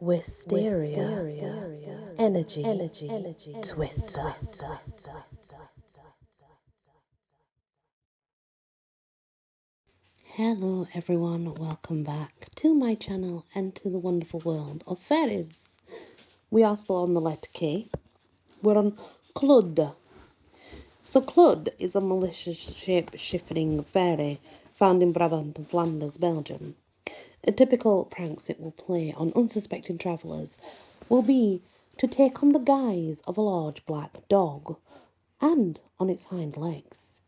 Wysteria, energy, twister. Hello everyone, welcome back to my channel and to the wonderful world of fairies. We are still on the letter K. We're on Clud. So Clud is a malicious shape-shifting fairy found in Brabant and Flanders, Belgium. A typical pranks it will play on unsuspecting travellers will be to take on the guise of a large black dog and on its hind legs,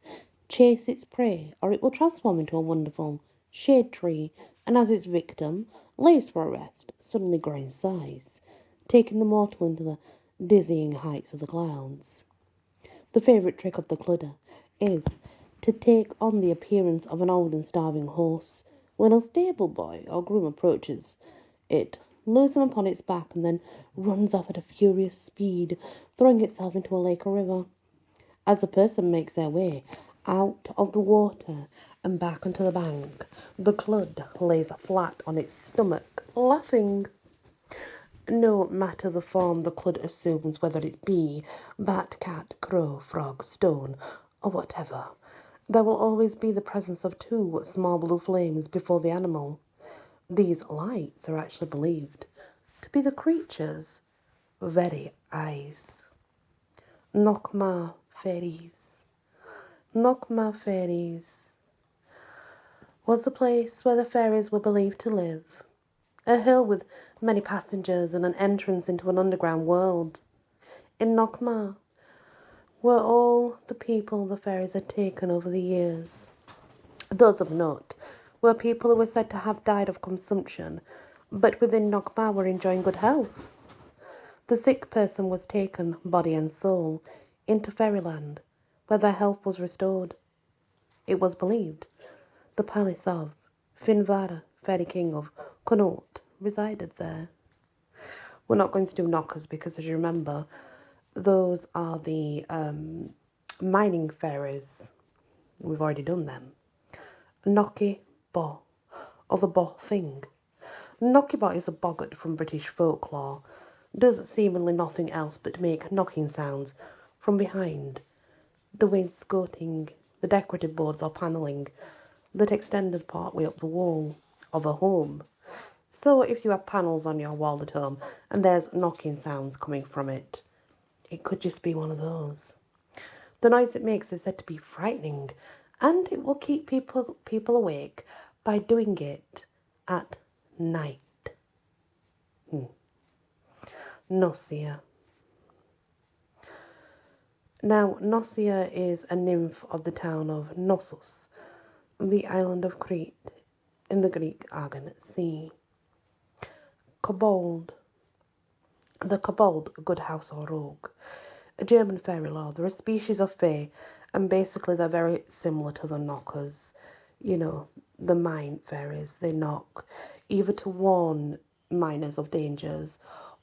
chase its prey, or it will transform into a wonderful shade tree and as its victim, lays for a rest, suddenly grow in size, taking the mortal into the dizzying heights of the clouds. The favourite trick of the cludder is to take on the appearance of an old and starving horse. When a stable boy or groom approaches it, lures him upon its back and then runs off at a furious speed, throwing itself into a lake or river. As the person makes their way out of the water and back onto the bank, the clud lays flat on its stomach, laughing. No matter the form the clud assumes, whether it be bat, cat, crow, frog, stone, or whatever, there will always be the presence of two small blue flames before the animal. These lights are actually believed to be the creature's very eyes. Nokma Faries. Nokma Faries was the place where the fairies were believed to live. A hill with many passengers and an entrance into an underground world. In Nokma were all the people the fairies had taken over the years. Those of note were people who were said to have died of consumption, but within Nokma were enjoying good health. The sick person was taken, body and soul, into fairyland, where their health was restored. It was believed the palace of Finvara, fairy king of Connaught, resided there. We're not going to do knockers because, as you remember, those are the mining fairies. We've already done them. Knocky Bo, or the Bo thing. Knocky Bo is a boggart from British folklore. Does seemingly nothing else but make knocking sounds from behind the wainscoting, the decorative boards or panelling that extended partway up the wall of a home. So if you have panels on your wall at home and there's knocking sounds coming from it, it could just be one of those. The noise it makes is said to be frightening, and it will keep people awake by doing it at night. Nausea. Now, Nausea is a nymph of the town of Knossos, the island of Crete, in the Greek Aegean Sea. Kobold. The kobold, a good house or rogue. A German fairy lore. They're a species of fae, and basically they're very similar to the knockers. You know, the mine fairies. They knock either to warn miners of dangers,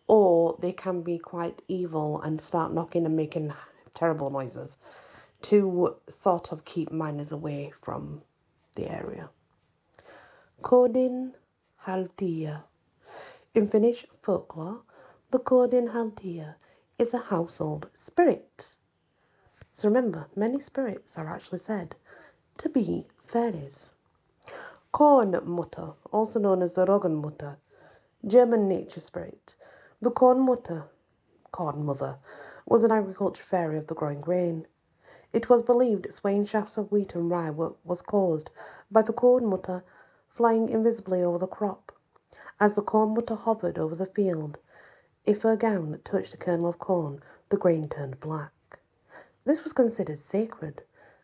or they can be quite evil and start knocking and making terrible noises to sort of keep miners away from the area. Kodin Haltia. In Finnish folklore, the Kodin Haltia is a household spirit. So remember, many spirits are actually said to be fairies. Kornmutter, also known as the Roggenmutter, German nature spirit. The Kornmutter, corn mother, was an agriculture fairy of the growing grain. It was believed swaying shafts of wheat and rye was caused by the Kornmutter flying invisibly over the crop. As the Kornmutter hovered over the field, if her gown touched a kernel of corn, the grain turned black. This was considered sacred,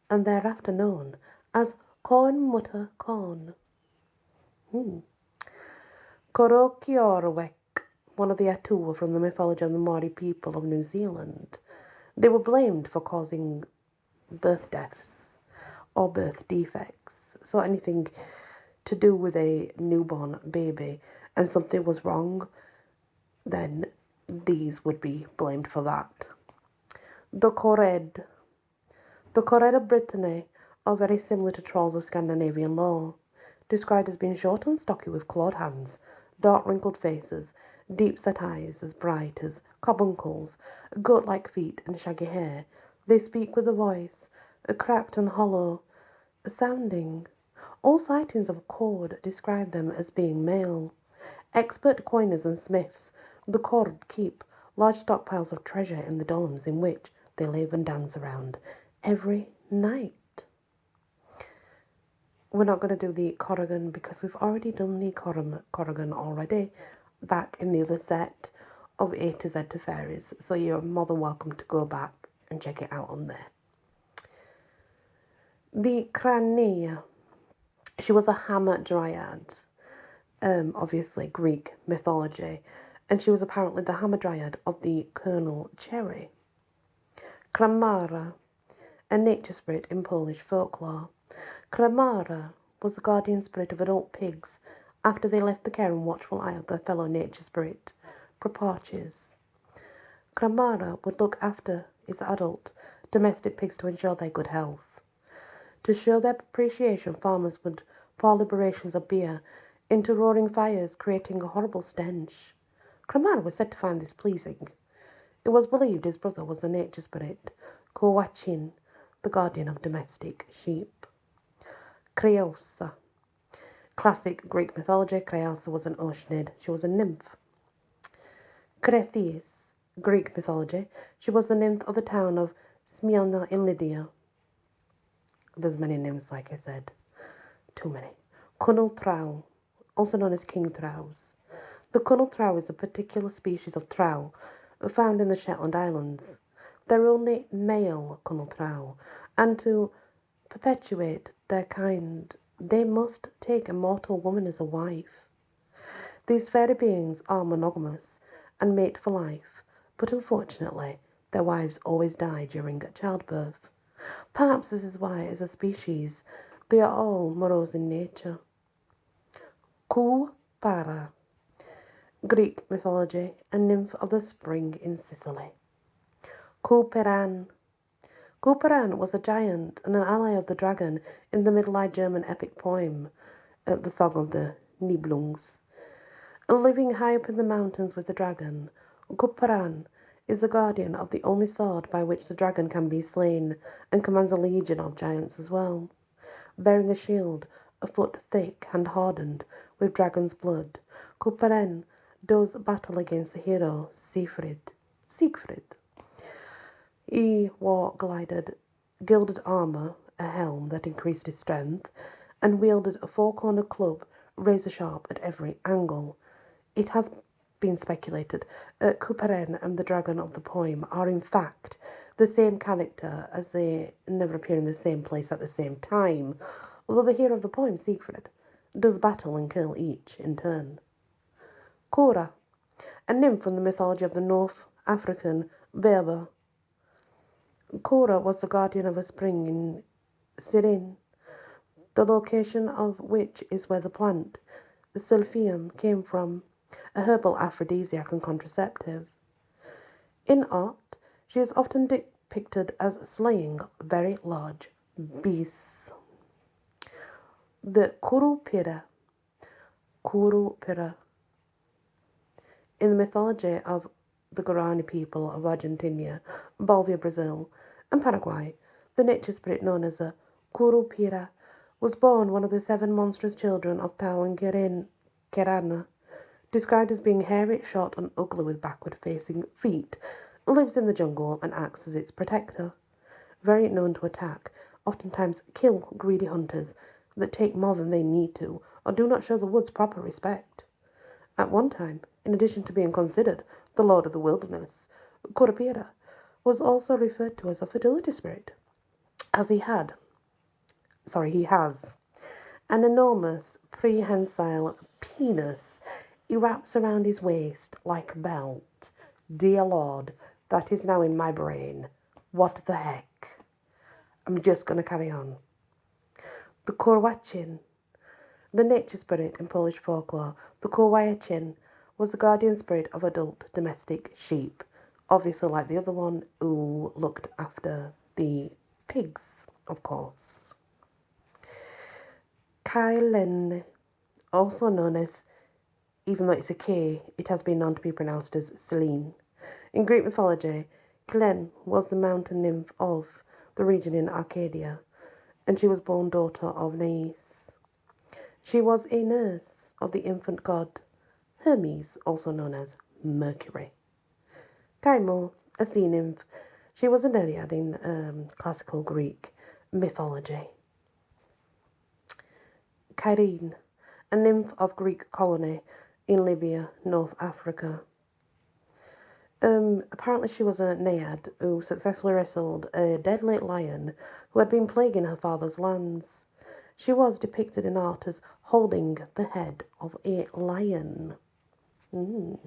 and thereafter known as Kornmutter corn. Korokiorwek, one of the Atua from the mythology of the Maori people of New Zealand. They were blamed for causing birth deaths or birth defects. So anything to do with a newborn baby and something was wrong, then these would be blamed for that. The Kored. The Kored of Brittany are very similar to trolls of Scandinavian lore, described as being short and stocky with clawed hands, dark wrinkled faces, deep-set eyes as bright as carbuncles, goat-like feet and shaggy hair. They speak with a voice, cracked and hollow sounding. All sightings of a cord describe them as being male. Expert coiners and smiths, the cord keep large stockpiles of treasure in the domes in which they live and dance around every night. We're not going to do the Corrigan because we've already done the Corrigan already back in the other set of A to Z to Fairies. So you're more than welcome to go back and check it out on there. The Cranea. She was a hammer dryad, obviously Greek mythology, and she was apparently the hammer dryad of the Colonel Cherry. Kramara, a nature spirit in Polish folklore. Kramara was the guardian spirit of adult pigs after they left the care and watchful eye of their fellow nature spirit, Proparches. Kramara would look after his adult domestic pigs to ensure their good health. To show their appreciation, farmers would pour liberations of beer into roaring fires, creating a horrible stench. Kramara was said to find this pleasing. It was believed his brother was the nature spirit, Kowachin, the guardian of domestic sheep. Creosa. Classic Greek mythology, Creosa was an oceanid. She was a nymph. Cretheus. Greek mythology. She was the nymph of the town of Smyrna in Lydia. There's many nymphs, like I said. Too many. Cunnel Trow, also known as King Trows. The Cunnel Trow is a particular species of trow found in the Shetland Islands. They're only male Cunnel Trow, and to perpetuate their kind, they must take a mortal woman as a wife. These fairy beings are monogamous and mate for life, but unfortunately, their wives always die during childbirth. Perhaps this is why, as a species, they are all morose in nature. Para. Greek mythology, a nymph of the spring in Sicily. Couperin. Couperin was a giant and an ally of the dragon in the Middle German epic poem, the Song of the Nibelungs. Living high up in the mountains with the dragon, Couperin is the guardian of the only sword by which the dragon can be slain and commands a legion of giants as well. Bearing a shield a foot thick and hardened with dragon's blood, Couperin does battle against the hero Siegfried. He wore gilded armour, a helm that increased his strength, and wielded a four-cornered club razor-sharp at every angle. It has been speculated Couperin and the dragon of the poem are in fact the same character, as they never appear in the same place at the same time, although the hero of the poem, Siegfried, does battle and kill each in turn. Cora, a nymph from the mythology of the North African Berber. Cora was the guardian of a spring in Syrian, the location of which is where the plant, the silphium, came from, a herbal aphrodisiac and contraceptive. In art, she is often depicted as slaying very large beasts. The Curupira. In the mythology of the Guarani people of Argentina, Bolivia, Brazil, and Paraguay, the nature spirit known as a Curupira was born one of the 7 monstrous children of Tao and Querana. Described as being hairy, short, and ugly with backward-facing feet, lives in the jungle and acts as its protector. Very known to attack, oftentimes kill greedy hunters that take more than they need to or do not show the woods proper respect. At one time, in addition to being considered the Lord of the Wilderness, Curupira was also referred to as a fertility spirit, as he has an enormous prehensile penis he wraps around his waist like a belt. Dear Lord, that is now in my brain. What the heck? I'm just going to carry on. The Kowachin, the nature spirit in Polish folklore. The Kowachin was the guardian spirit of adult domestic sheep, obviously like the other one who looked after the pigs, of course. Kailen, also known as even though it's a K, it has been known to be pronounced as Selene. In Greek mythology, Helen was the mountain nymph of the region in Arcadia, and she was born daughter of Neis. She was a nurse of the infant god Hermes, also known as Mercury. Kaimo, a sea nymph, she was a Nereid in classical Greek mythology. Kyrene, a nymph of Greek colony in Libya, North Africa. Apparently she was a naiad who successfully wrestled a deadly lion who had been plaguing her father's lands. She was depicted in art as holding the head of a lion. And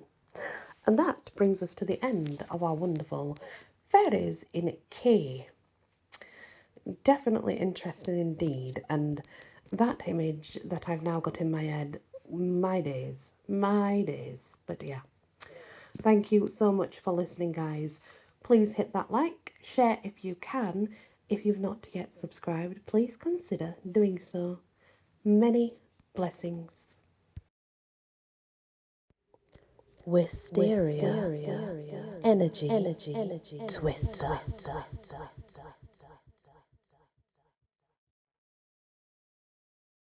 that brings us to the end of our wonderful Fairies in K. Definitely interesting indeed, and that image that I've now got in my head, my days, but yeah. Thank you so much for listening, guys. Please hit that like, share if you can. If you've not yet subscribed, please consider doing so. Many blessings. Wysteria. Energy. Twister.